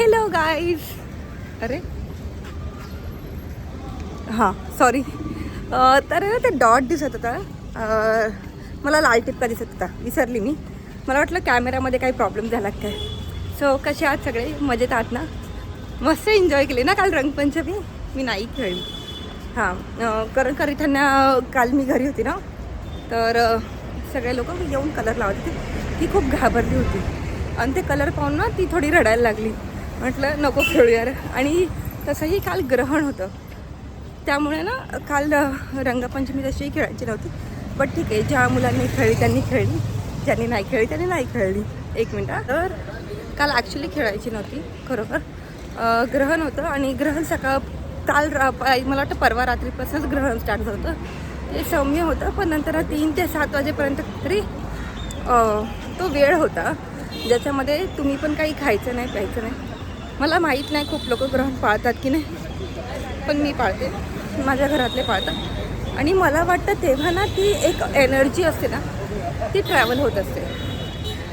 Hello guys. अरे हां sorry. तर ते डॉट दिसत होता. मला लाल टिपका दिसत होता, विसरली मी. मला वाटलं कॅमेरामध्ये काही प्रॉब्लेम झाला काय. सो कसे आहात सगळे, मजेत आहात ना? मस्त एन्जॉय केली ना काल रंगपंचमी. मी नाही खेळली. हां कारण त्यांना काल मी घरी होती ना, तर सगळे लोक येऊन कलर लावत होते. ती खूप घाबरली होती आणि ते कलर पाहून ना ती थोडी रडायला लागली. म्हटलं नको खेळूया. आणि तसंही काल ग्रहण होतं, त्यामुळे ना काल रंगपंचमी तशीही खेळायची नव्हती. बट ठीक आहे, ज्या मुलांनी खेळली त्यांनी खेळली, ज्यांनी नाही खेळली त्यांनी नाही खेळली. एक मिनटं. तर काल ॲक्च्युली खेळायची नव्हती खरोखर. ग्रहण होतं आणि ग्रहण काल मला वाटतं परवा रात्रीपासूनच ग्रहण स्टार्ट झालं होतं. ते सौम्य होतं, पण नंतर 3 ते 7 वाजेपर्यंत तरी तो वेळ होता ज्याच्यामध्ये तुम्ही पण काही खायचं नाही प्यायचं नाही. मला माहीत नाही खूप लोक ग्रहण पाळतात की नाही, पण मी पाळते, माझ्या घरातले पाळतात. आणि मला वाटतं तेव्हा ना ती एक एनर्जी असते ना, ती ट्रॅव्हल होत असते.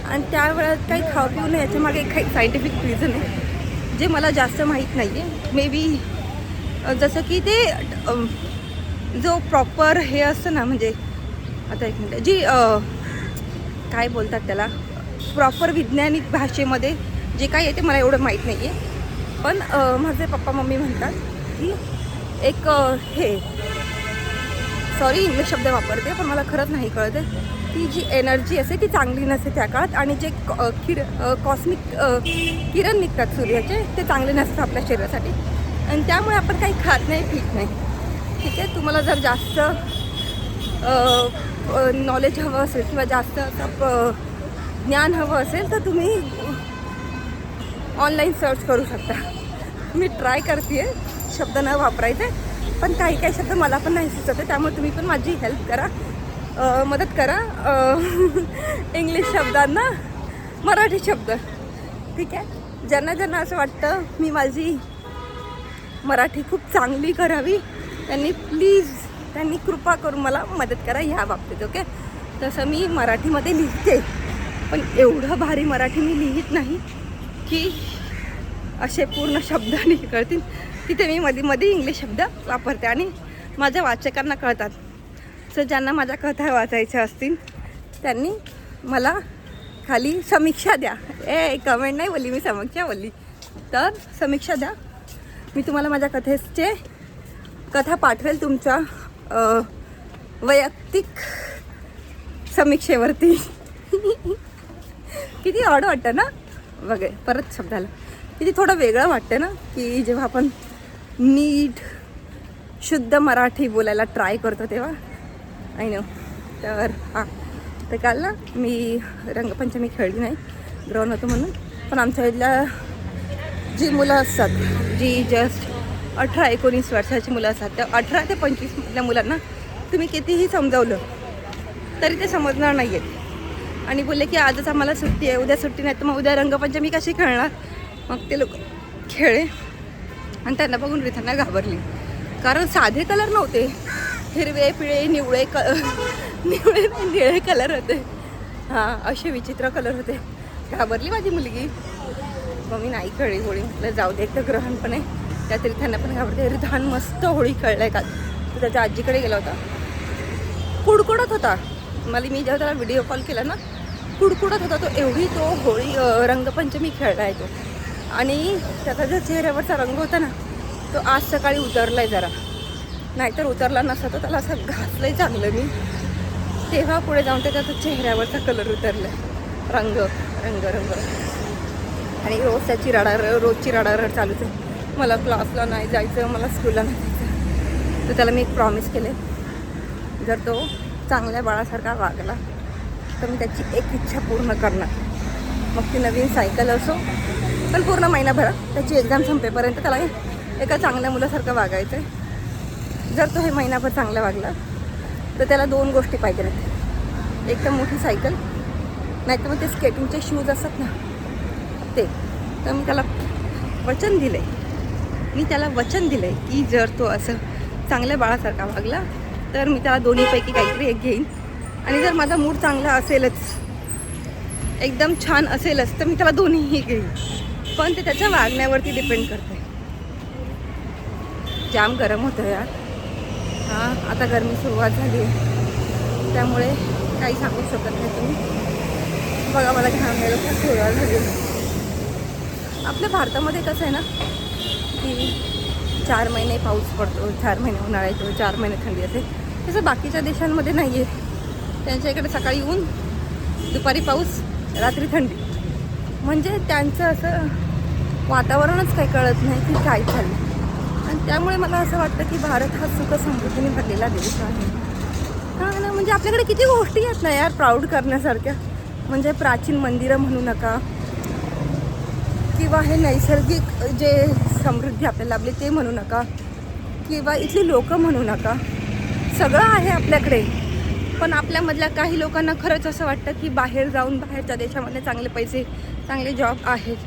आणि त्यावेळेत काही खाऊ पिऊ नये याच्यामागे काही सायंटिफिक रिझन आहे जे मला जास्त माहीत नाही आहे. मे बी जसं की ते जो प्रॉपर हे असतं ना, म्हणजे आता एक मिनटं, जी काय बोलतात त्याला, प्रॉपर वैज्ञानिक भाषेमध्ये जे काही आहे ते मला एवढं माहीत नाही आहे. पण माझे पप्पा मम्मी म्हणतात की एक हे, सॉरी इंग्लिश शब्द वापरते पण मला खरंच नाही कळत आहे, ती जी एनर्जी असते ती चांगली नसते त्या काळात. आणि जे कॉस्मिक किरण निघतात सूर्याचे, ते चांगले नसतात आपल्या शरीरासाठी. आणि त्यामुळे आपण काही खात नाही पीत नाही. ठीक आहे, तुम्हाला जर जास्त नॉलेज हवं असेल किंवा जास्त ज्ञान हवं असेल तर तुम्ही ऑनलाईन सर्च करू शकता. मी ट्राय करते आहे शब्द न वापरायचे, पण काही काही शब्द मला पण नाही सुचत, त्यामुळे तुम्ही पण माझी हेल्प करा, मदत करा. इंग्लिश शब्दांना मराठी शब्द. ठीक आहे, ज्यांना ज्यांना असं वाटतं मी माझी मराठी खूप चांगली करावी, त्यांनी कृपा करून मला मदत करा ह्या बाबतीत. ओके, तसं मी मराठीमध्ये लिहिते, पण एवढं भारी मराठी मी लिहित नाही की असे पूर्ण शब्द कळतील. तिथे मी मध्ये इंग्लिश शब्द वापरते आणि माझ्या वाचकांना कळतात. सो ज्यांना माझ्या कथा वाचायच्या असतील त्यांनी मला खाली समीक्षा द्या. कमेंट नाही बोलली मी, समीक्षा बोलली. तर समीक्षा द्या, मी तुम्हाला माझ्या कथा पाठवेल तुमच्या वैयक्तिक समीक्षेवरती. किती ऑड वाटतं ना, बघे परत शब्दाला किती थोडं वेगळं वाटतं ना, की जेव्हा आपण नीट शुद्ध मराठी बोलायला ट्राय करतो तेव्हा. I know. तर हां, तर काल ना मी रंगपंचमी खेळली नाही, ग्रहण होतं म्हणून. पण आमच्या इथल्या जी मुलं असतात, जी जस्ट 18-19 वर्षाची मुलं असतात, त्या 18 ते 25 मधल्या मुलांना तुम्ही कितीही समजावलं तरी ते समजणार नाही आहेत. आणि बोलले की आजच आम्हाला सुट्टी आहे, उद्या सुट्टी नाही, तर मग उद्या रंगपंचमी कशी खेळणार. मग ते लोक खेळले आणि त्यांना बघून रिथांना घाबरली, कारण साधे कलर नव्हते, हिरवे पिळे निवळे निळे कलर होते. हां, असे विचित्र कलर होते. घाबरली माझी मुलगी. मग मी नाही खेळली होळी. म्हटलं जाऊ दे, एक तर ग्रहण पण आहे, त्यात रिथांना पण घाबरते. रिथान मस्त होळी खेळलाय काल. तो त्याच्या आजीकडे गेला होता, कुडकुडत होता. मी जेव्हा त्याला व्हिडिओ कॉल केला ना, कुडकुडत होता तो. एवढी तो होळी रंगपंचमी खेळला आहे तो. आणि त्याचा जो चेहऱ्यावरचा रंग होता ना, तो आज सकाळी उतरला आहे जरा, नाहीतर उतरला नसता तर त्याला असं घासलं आहे चांगलं मी. तेव्हा पुढे जाऊन त्याचा चेहऱ्यावरचा कलर उतरला आहे, रंग रंग रंग. आणि रोज त्याची रोजची रडारड चालूच आहे, मला क्लासला नाही जायचं, मला स्कूलला नाही जायचं. तर त्याला मी एक प्रॉमिस केले, जर तो चांगल्या बाळासारखा वागला तर मी त्याची एक इच्छा पूर्ण करणार. मग ती नवीन सायकल असो, पण पूर्ण महिनाभरात त्याची एक्झाम संपेपर्यंत त्याला एका चांगल्या मुलासारखं वागायचं आहे. जर तो हे महिनाभर चांगला वागला तर त्याला 2 गोष्टी पाहिजे आहेत, एक तर मोठी सायकल, नाही तर मग ते स्केटिंगचे शूज असतात ना ते. तर मी त्याला वचन दिलं आहे की जर तो असं चांगल्या बाळासारखा वागला तर मी त्याला दोन्हीपैकी काहीतरी एक घेईन. आणि जर माझा मूड चांगला असेलच, एकदम छान असेलच, तर मी त्याला दोन्हीही घेईन. पण ते त्याच्या वागण्यावरती डिपेंड करते. जाम गरम होतं यार. हां, आता गरमी सुरुवात झाली आहे, त्यामुळे काही सांगू शकत नाही तुम्ही. बघा मला घाम यायला खूप सुरुवात झाली. आपल्या भारतामध्ये कसं आहे ना की 4 महिने पाऊस पडतो, 4 महिने उन्हाळा येतो, 4 महिने थंडी असते. तसं बाकीच्या देशांमध्ये नाही आहे. त्यांच्या इकडे सकाळी ऊन, दुपारी पाऊस, रात्री थंडी. म्हणजे त्यांचं असं वातावरणच काही कळत नाही की काय चाललं. आणि त्यामुळे मला असं वाटतं की भारत हा सुख समृद्धीने भरलेला देश आहे. हां ना, म्हणजे आपल्याकडे किती गोष्टी आहेत ना यार प्राऊड करण्यासारख्या. म्हणजे प्राचीन मंदिरं म्हणू नका, किंवा हे नैसर्गिक जे समृद्धी आपल्याला लाभली ते म्हणू नका, किंवा इथली लोकं म्हणू नका. सगळं आहे आपल्याकडे. पण आपल्यामधल्या काही लोकांना खरंच असं वाटतं की बाहेर जाऊन बाहेरच्या देशामध्ये चांगले पैसे, चांगले जॉब आहेत.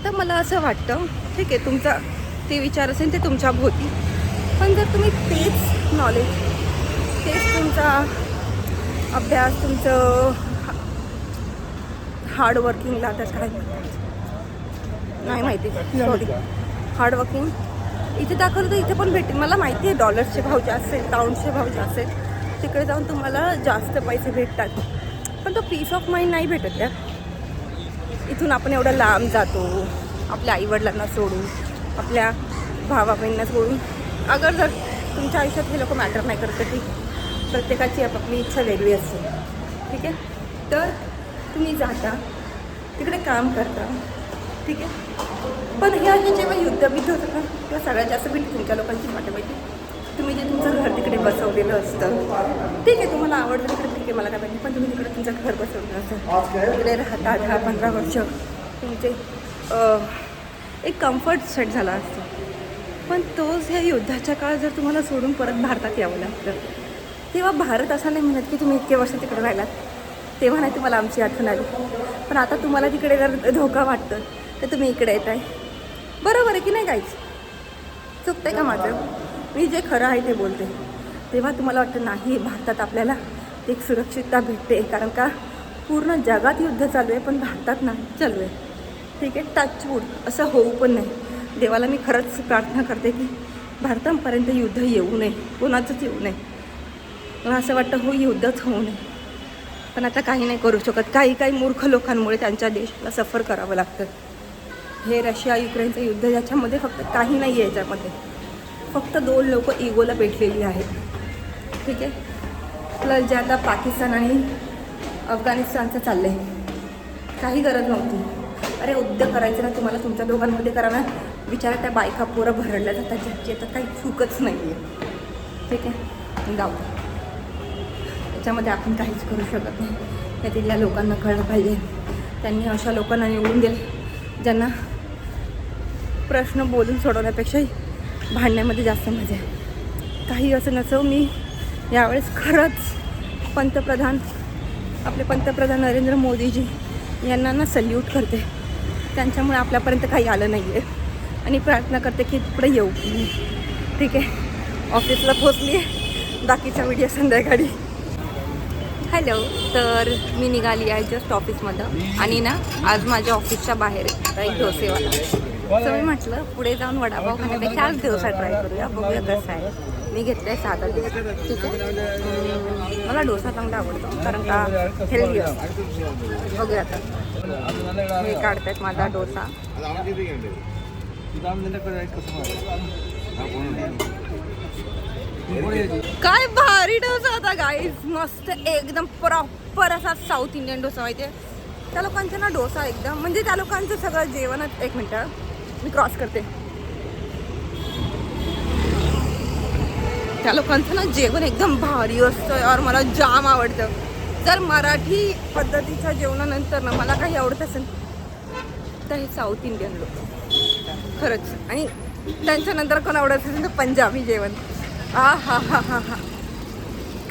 तर मला असं वाटतं ठीक आहे, तुमचा ते विचार असेल ते तुमच्या भोवती. पण जर तुम्ही तेच नॉलेज, तेच तुमचा अभ्यास, तुमचं हार्डवर्किंगला तर काय नाही माहिती, सॉरी, हार्डवर्किंग इथे दाखवलं तर इथे पण भेटेल. मला माहिती आहे डॉलर्सचे भाव जास्त आहेत, पाऊंडचे भाव जास्त आहेत. तिकडे जाऊन तुम्हाला जास्त पैसे भेटतात, पण तो पीस ऑफ माइंड नाही भेटत यार. इथून आपण एवढं लांब जातो, आपल्या आईवडिलांना सोडून, आपल्या भावा बहिणींना सोडून. अगर जर तुमच्या आयुष्यात हे लोक मॅटर नाही करत की प्रत्येकाची आपापली इच्छा वेगळी असते, ठीक आहे. तर तुम्ही जाता तिकडे काम करता, ठीक आहे. पण हे असे जेव्हा युद्धबिद्ध होतं ना, तेव्हा सगळ्यात जास्त भीती तुमच्या लोकांची वाटते माहिती. तुम्ही जे तुमचं घर तिकडे बसवलेलं असतं, ठीक आहे, तुम्हाला आवडतं तिकडे, ठीक आहे, मला काय माहिती. पण तुम्ही तिकडे तुमचं घर बसवलेलं असतं, तिकडे राहता 10-15 वर्ष, तुमचे एक कम्फर्ट सेट झाला असतो. पण तोच ह्या युद्धाच्या काळात जर तुम्हाला सोडून परत भारतात यावं लागतं, तेव्हा भारत असा नाही म्हणत की तुम्ही इतके वर्ष तिकडे राहिलात, तेव्हा नाही तुम्हाला आमची आठवण आली. पण आता तुम्हाला तिकडे जर धोका वाटतं तर तुम्ही इकडे येत आहे. बरोबर आहे की नाही? काहीच चुकतंय का माझं? मी जे खरं आहे ते बोलते. तेव्हा तुम्हाला वाटतं नाही, भारतात आपल्याला एक सुरक्षितता भेटते. कारण का पूर्ण जगात युद्ध चालू आहे, पण भारतात नाही चालू आहे, ठीक आहे. टचवूड असं होऊ पण नाही. देवाला मी खरंच प्रार्थना करते की भारतापर्यंत युद्ध येऊ नये, कोणाचंच येऊ नये. मला असं वाटतं हो, युद्धच होऊ नये. पण आता काही नाही करू शकत. काही मूर्ख लोकांमुळे त्यांच्या देशाला सफर करावं लागतं. हे रशिया युक्रेनचं युद्ध, याच्यामध्ये फक्त काही नाही आहे. याच्यामध्ये फक्त 2 लोक इगोला भेटलेली आहेत, ठीक आहे. प्लस जे आता पाकिस्तान आणि अफगाणिस्तानचं चाललं आहे, काही गरज नव्हती. अरे उद्योग करायचं ना तुम्हाला, तुमच्या दोघांमध्ये करा ना. विचारा त्या बायका पोरं भरडल्या जातात, ज्याची आता काही चूकच नाही आहे, ठीक आहे. जाऊ, त्याच्यामध्ये आपण काहीच करू शकत नाही. हे तिथल्या लोकांना कळलं पाहिजे. त्यांनी अशा लोकांना निवडून दिले ज्यांना प्रश्न बोलून सोडवण्यापेक्षाही भांडण्यामध्ये जास्त मजा आहे. काही असं नसो, मी यावेळेस खरंच आपले पंतप्रधान नरेंद्र मोदीजी यांना ना सल्यूट करते. त्यांच्यामुळे आपल्यापर्यंत काही आलं नाही आहे आणि प्रार्थना करते की पुढे येऊ, ठीक आहे. ऑफिसला पोचली आहे, बाकीचा व्हिडिओ संध्याकाळी. हॅलो, तर मी निघाली आहे जस्ट ऑफिसमधून आणि ना आज माझ्या ऑफिसच्या बाहेर एक डोसेवाला. तर मी म्हटलं पुढे जाऊन वडापाव खाण्यापेक्षा आज डोसा ट्राय करूया, बघूया कसं आहे. मी घेतलं आहे 7 डोसा, ठीक आहे. मला डोसा चांगला आवडतो कारण का हेल्दी असतो. बघूया आता. हे काढतायत माझा डोसा. काय भारी डोसा होता गाईज, मस्त एकदम प्रॉपर असा साऊथ इंडियन डोसा. माहिती आहे त्या लोकांचा ना डोसा एकदम, म्हणजे त्या लोकांचं सगळं जेवणच. एक मिनटं मी क्रॉस करते. त्या लोकांचं ना जेवण एकदम भारी असतं यार, मला जाम आवडतं. जर मराठी पद्धतीच्या जेवणानंतर ना मला काही आवडत असेल तर हे साऊथ इंडियन लोक खरंच. आणि त्यांच्यानंतर कोण आवडत असेल तर पंजाबी जेवण. हा हा हा हा हा,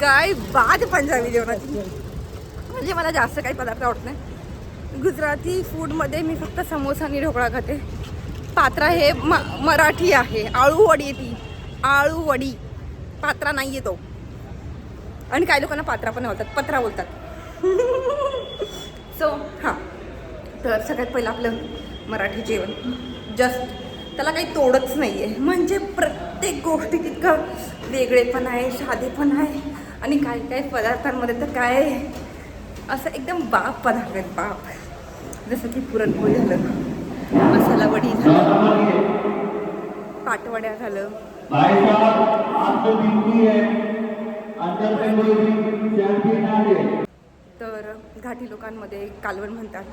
काय बात पंजाबी जेवणाची. म्हणजे मला जास्त काही पदार्थ आवडत नाही. गुजराती फूडमध्ये मी फक्त समोसा आणि ढोकळा खाते. पात्रा हे मराठी आहे. आळू वडी आहे ती, आळू वडी, पात्रा नाही आहे तो. आणि काही लोकांना पात्रा पण बोलतात, पत्रा बोलतात. सो हां, तर सगळ्यात पहिलं आपलं मराठी जेवण. जस्ट त्याला काही तोडच नाही आहे. म्हणजे प्रत्येक गोष्टीत इतकं वेगळेपण आहे, साधेपण आहे. आणि काही काही पदार्थांमध्ये तर काय असं एकदम बाप पदार्थ आहेत, बाप. जसं की पुरणपोळी झालं, मसाला वडी झालं, पाटवड्या झालं, तर घाटी लोकांमध्ये कालवण म्हणतात,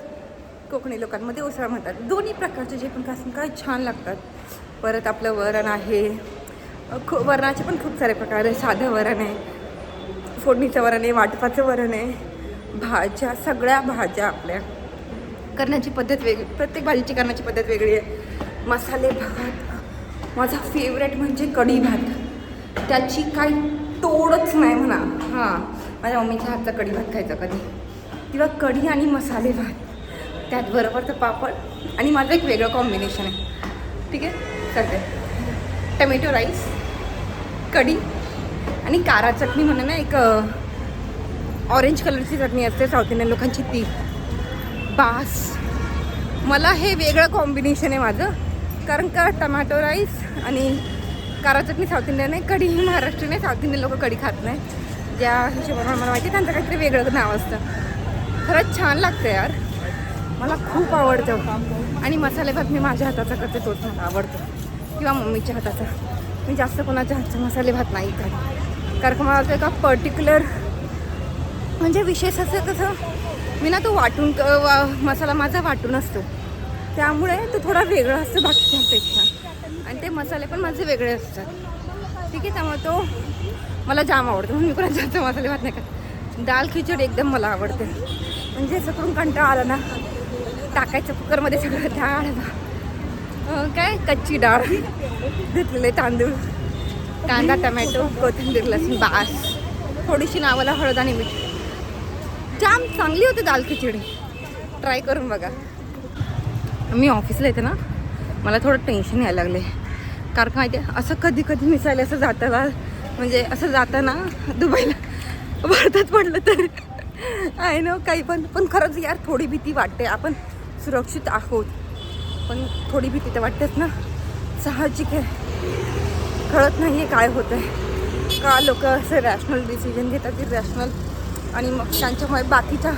कोकणी लोकांमध्ये उसळ म्हणतात. दोन्ही प्रकारचे जे पण काय छान लागतात. परत आपलं वरण आहे, वरणाचे पण खूप सारे प्रकार आहे. साधं वरण आहे, फोडणीचं वरण आहे, वाटपाचं वरण आहे, भाज्या, सगळ्या भाज्या आपल्या करण्याची पद्धत वेगळी, प्रत्येक भाजीची करण्याची पद्धत वेगळी आहे. मसाले भात माझा फेवरेट म्हणजे कढी भात, त्याची काही तोडच नाही म्हणा. हां, माझ्या मम्मीच्या हातचा कढी भात खायचा कधी, किंवा कढी आणि मसाले भात, त्यात बरोबर तर पापड. आणि माझं एक वेगळं कॉम्बिनेशन आहे, ठीक आहे. करते टमॅटो राईस, कढी आणि कारा चटणी म्हणून ना एक ऑरेंज कलरची चटणी असते साऊथ इंडियन लोकांची, ती बास. मला हे वेगळं कॉम्बिनेशन आहे माझं, कारण का टमॅटो राईस आणि कारा चटणी साऊथ इंडियन आहे, कढी ही महाराष्ट्रीयन आहे. साऊथ इंडियन लोक कढी खात नाही, ज्या हिशोबाने मला माहिती, त्यांचं काहीतरी वेगळं नाव असतं. खरंच छान लागतं यार, मला खूप आवडतं. आणि मसाले भात मी माझ्या हाताचा करते, तोच मला आवडतो, किंवा मम्मीच्या हाताचा. मी जास्त कोणाच्या हातचा मसाले भात नाही खात, कारण का मला एका पर्टिक्युलर म्हणजे विशेष असं कसं मी ना तो वाटून मसाला माझा वाटून असतो, त्यामुळे तो थोडा वेगळा असतो बाकीच्यांपेक्षा. आणि ते मसाले पण माझे वेगळे असतात, ठीक आहे. त्यामुळे तो मला जाम आवडतो, म्हणून मी कोणाच्या हातचा मसाले भात नाही खात. दाल खिचडी एकदम मला आवडते, म्हणजे असं करून कंटाळा आला ना, टाकायचं कुकरमध्ये सगळं डाळ, काय कच्ची डाळ, धुतलेले तांदूळ, कांदा, टमॅटो, कोथिंबीर, लसूण, बास, थोडीशी नावाला हळद आणि मीठ. जाम चांगली होती दाल खिचडी, ट्राय करून बघा. मी ऑफिसला येते ना, मला थोडं टेन्शन यायला लागले, कारण माहिती आहे असं कधी कधी मिसायला असं जाताना, म्हणजे असं जाताना दुबईला भारतात पडलं तर आहे ना काही पण खरंच यार थोडी भीती वाटते. आपण सुरक्षित आहोत, पण थोडी भीती तर वाटतेच ना, साहजिक आहे. कळत नाही आहे काय होतं आहे, का लोक असं रॅशनल डिसिजन घेतात, इरॅशनल. आणि मग त्यांच्यामुळे बाकीच्या,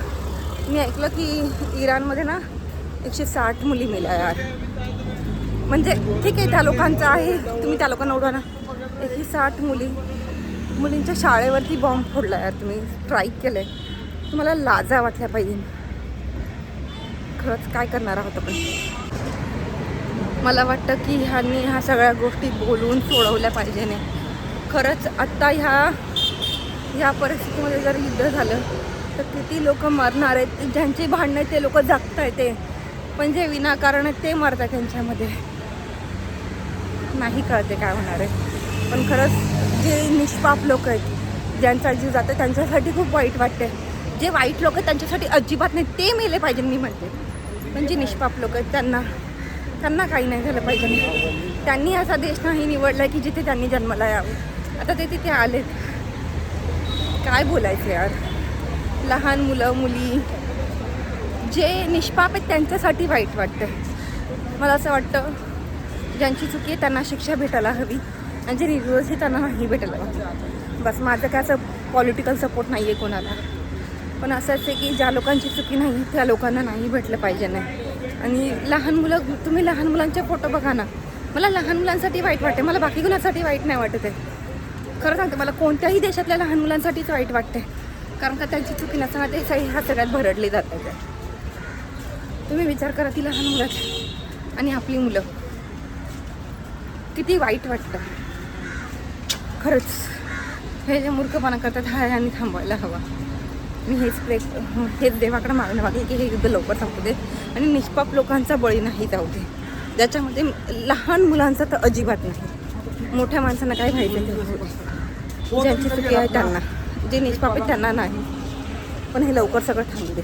मी ऐकलं की इराणमध्ये ना 160 मुली मेल्या यार. म्हणजे ठीक आहे, त्या लोकांचं आहे, तुम्ही त्या लोकांना उडवा ना. 160 मुलींच्या शाळेवरती बॉम्ब फोडला यार, तुम्ही स्ट्राईक केलं आहे, तुम्हाला लाजा वाटल्या पाहिजे. खरंच काय करणार आहोत आपण. मला वाटतं की ह्यांनी ह्या सगळ्या गोष्टी बोलून सोडवल्या पाहिजे नाही. खरंच आत्ता ह्या परिस्थितीमध्ये जर युद्ध झालं तर किती लोक मरणार आहेत. ज्यांची भांडणं ते लोक जगत आहेत, ते पण जे विनाकारण आहेत ते मरतात, त्यांच्यामध्ये नाही कळते काय होणार आहे. पण खरंच जे निष्पाप लोक आहेत, ज्यांचा जीव जातो, त्यांच्यासाठी खूप वाईट वाटते. जे वाईट लोक आहेत त्यांच्यासाठी अजिबात नाही, ते मेले पाहिजे मी म्हणते. पण जे निष्पाप लोक आहेत त्यांना काही नाही झालं पाहिजे. त्यांनी असा देश नाही निवडला की जिथे त्यांनी जन्माला यावं. आता ते तिथे आलेत, काय बोलायचं यार. लहान मुलं मुली जे निष्पाप आहेत त्यांच्यासाठी वाईट वाटतं. मला असं वाटतं ज्यांची चुकी आहे त्यांना शिक्षा भेटायला हवी, आणि जे निर्दोष आहे त्यांना नाही भेटायला हवी. बस माझं काय असं पॉलिटिकल सपोर्ट नाही आहे कोणाला, पण असंच आहे की ज्या लोकांची चुकी नाही त्या लोकांना नाही भेटलं पाहिजे नाही. आणि लहान मुलं, तुम्ही लहान मुलांचे फोटो बघा ना, मला लहान मुलांसाठी वाईट वाटते, मला बाकी कुणासाठी वाईट नाही वाटत आहे. खरं सांगते, मला कोणत्याही देशातल्या लहान मुलांसाठीच वाईट वाटते, कारण का त्यांची चुकी नसताना ते ह्या सगळ्यात भरडले जातात. तुम्ही विचार करा, ती लहान मुलाची आणि आपली मुलं, किती वाईट वाटतं. खरंच हे जे मूर्खपणा करतात हा यांनी थांबवायला हवा. मी हेच देवाकडे मागणं मागे की हे युद्ध लवकर संपू दे आणि निष्पाप लोकांचा बळी नाही जाऊ दे, ज्याच्यामध्ये लहान मुलांचा तर अजिबात नाही. मोठ्या माणसांना काय माहिती ज्यांची चुकी आहे त्यांना, जे निष्पाप आहेत त्यांना नाही. पण हे लवकर सगळं थांबू दे.